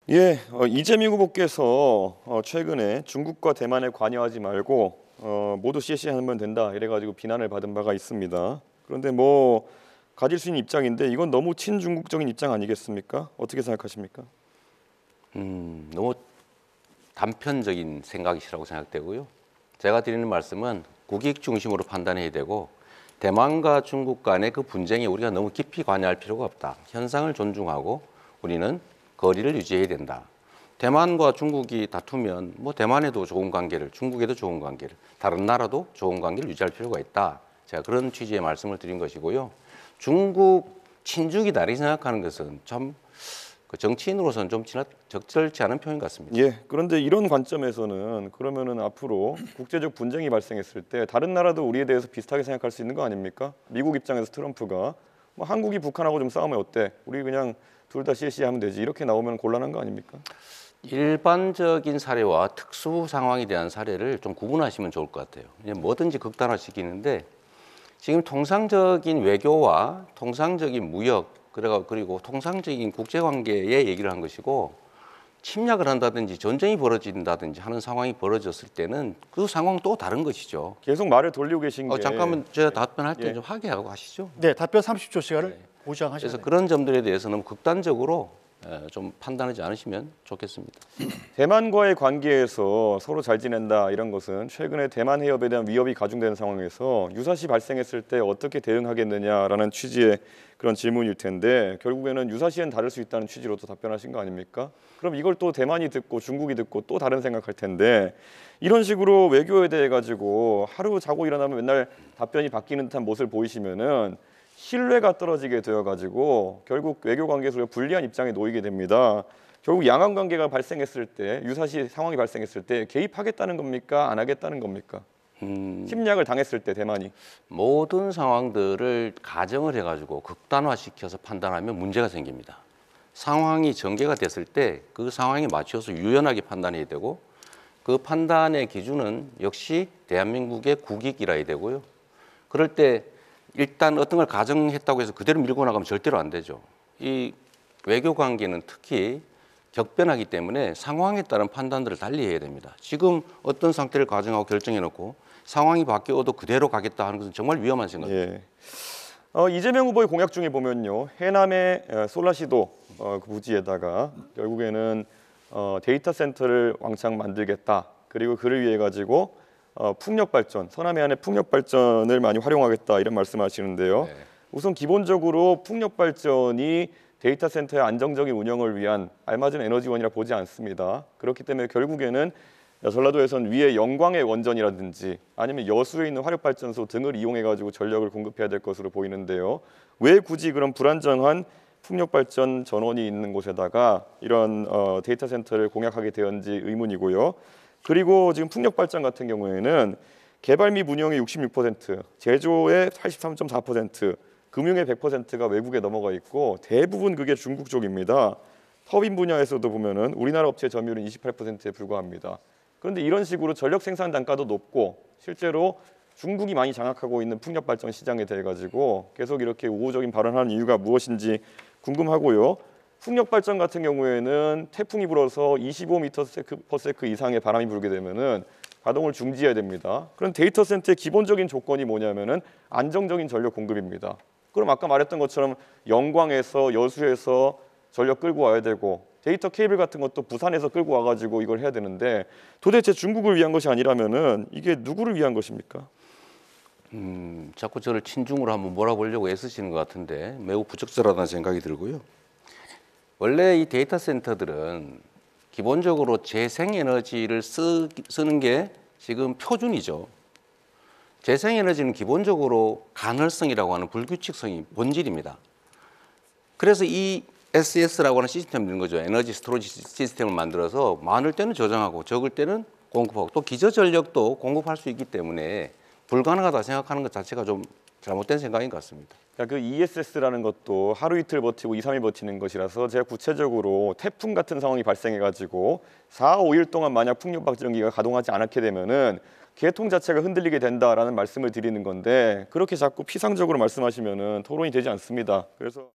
예, 이재명 후보께서 최근에 중국과 대만에 관여하지 말고 모두 CS하면 된다 이래가지고 비난을 받은 바가 있습니다. 그런데 뭐 가질 수 있는 입장인데 이건 너무 친중국적인 입장 아니겠습니까? 어떻게 생각하십니까? 너무 단편적인 생각이시라고 생각되고요. 제가 드리는 말씀은 국익 중심으로 판단해야 되고 대만과 중국 간의 그 분쟁에 우리가 너무 깊이 관여할 필요가 없다. 현상을 존중하고 우리는 거리를 유지해야 된다. 대만과 중국이 다투면 뭐 대만에도 좋은 관계를, 중국에도 좋은 관계를, 다른 나라도 좋은 관계를 유지할 필요가 있다. 제가 그런 취지의 말씀을 드린 것이고요. 중국 친중이 다르게 생각하는 것은 참 정치인으로서는 좀 적절치 않은 표현 같습니다. 예, 그런데 이런 관점에서는 그러면은 앞으로 국제적 분쟁이 발생했을 때 다른 나라도 우리에 대해서 비슷하게 생각할 수 있는 거 아닙니까? 미국 입장에서 트럼프가 뭐 한국이 북한하고 좀 싸우면 어때? 우리 그냥 둘 다 CS하면 되지 이렇게 나오면 곤란한 거 아닙니까? 일반적인 사례와 특수 상황에 대한 사례를 좀 구분하시면 좋을 것 같아요. 뭐든지 극단화시키는데 지금 통상적인 외교와 통상적인 무역 그리고 통상적인 국제관계의 얘기를 한 것이고 침략을 한다든지 전쟁이 벌어진다든지 하는 상황이 벌어졌을 때는 그 상황은 또 다른 것이죠. 계속 말을 돌리고 계신 게 잠깐만 제가 답변할 때 예. 좀 하게하고 하시죠. 네, 답변 30초 시간을 네. 보장하셔야 그래서 됩니다. 그런 점들에 대해서는 극단적으로 좀 판단하지 않으시면 좋겠습니다. 대만과의 관계에서 서로 잘 지낸다 이런 것은 최근에 대만 해협에 대한 위협이 가중되는 상황에서 유사시 발생했을 때 어떻게 대응하겠느냐라는 취지의 그런 질문일 텐데 결국에는 유사시엔 다를 수 있다는 취지로 또 답변하신 거 아닙니까? 그럼 이걸 또 대만이 듣고 중국이 듣고 또 다른 생각할 텐데 이런 식으로 외교에 대해 가지고 하루 자고 일어나면 맨날 답변이 바뀌는 듯한 모습을 보이시면은 신뢰가 떨어지게 되어가지고 결국 외교 관계에서 우리가 불리한 입장에 놓이게 됩니다. 결국 양안 관계가 발생했을 때 유사시 상황이 발생했을 때 개입하겠다는 겁니까? 안 하겠다는 겁니까? 침략을 당했을 때 대만이 모든 상황들을 가정을 해가지고 극단화시켜서 판단하면 문제가 생깁니다. 상황이 전개가 됐을 때 그 상황에 맞춰서 유연하게 판단해야 되고 그 판단의 기준은 역시 대한민국의 국익이라야 되고요. 그럴 때 일단 어떤 걸 가정했다고 해서 그대로 밀고 나가면 절대로 안 되죠. 이 외교 관계는 특히 격변하기 때문에 상황에 따른 판단들을 달리 해야 됩니다. 지금 어떤 상태를 가정하고 결정해놓고 상황이 바뀌어도 그대로 가겠다 하는 것은 정말 위험한 생각입니다. 예. 이재명 후보의 공약 중에 보면요. 해남의 솔라시도 그 부지에다가 결국에는 데이터 센터를 왕창 만들겠다. 그리고 그를 위해 가지고 풍력 발전, 서남 해안의 풍력 발전을 많이 활용하겠다 이런 말씀하시는데요. 네. 우선 기본적으로 풍력 발전이 데이터 센터의 안정적인 운영을 위한 알맞은 에너지원이라 보지 않습니다. 그렇기 때문에 결국에는 전라도에선 위에 영광의 원전이라든지 아니면 여수에 있는 화력발전소 등을 이용해 가지고 전력을 공급해야 될 것으로 보이는데요. 왜 굳이 그런 불안정한 풍력 발전 전원이 있는 곳에다가 이런 데이터 센터를 공약하게 되었는지 의문이고요. 그리고 지금 풍력 발전 같은 경우에는 개발 및 운영의 66%, 제조의 83.4%, 금융의 100%가 외국에 넘어가 있고 대부분 그게 중국 쪽입니다. 터빈 분야에서도 보면은 우리나라 업체 점유율은 28%에 불과합니다. 그런데 이런 식으로 전력 생산 단가도 높고 실제로 중국이 많이 장악하고 있는 풍력 발전 시장에 대해 가지고 계속 이렇게 우호적인 발언하는 이유가 무엇인지 궁금하고요. 풍력 발전 같은 경우에는 태풍이 불어서 25m/s 이상의 바람이 불게 되면은 가동을 중지해야 됩니다. 그럼 데이터 센터의 기본적인 조건이 뭐냐면은 안정적인 전력 공급입니다. 그럼 아까 말했던 것처럼 영광에서 여수에서 전력 끌고 와야 되고 데이터 케이블 같은 것도 부산에서 끌고 와가지고 이걸 해야 되는데 도대체 중국을 위한 것이 아니라면은 이게 누구를 위한 것입니까? 자꾸 저를 친중으로 한번 몰아보려고 애쓰시는 것 같은데 매우 부적절하다는 생각이 들고요. 원래 이 데이터 센터들은 기본적으로 재생에너지를 쓰는 게 지금 표준이죠. 재생에너지는 기본적으로 간헐성이라고 하는 불규칙성이 본질입니다. 그래서 이 SS라고 하는 시스템을 넣는 거죠. 에너지 스토리지 시스템을 만들어서 많을 때는 저장하고 적을 때는 공급하고 또 기저전력도 공급할 수 있기 때문에 불가능하다 생각하는 것 자체가 좀 잘못된 생각인 것 같습니다. 그 ESS라는 것도 하루 이틀 버티고 2, 3일 버티는 것이라서 제가 구체적으로 태풍 같은 상황이 발생해가지고 4, 5일 동안 만약 풍력 발전기가 가동하지 않게 되면은 계통 자체가 흔들리게 된다라는 말씀을 드리는 건데 그렇게 자꾸 피상적으로 말씀하시면은 토론이 되지 않습니다. 그래서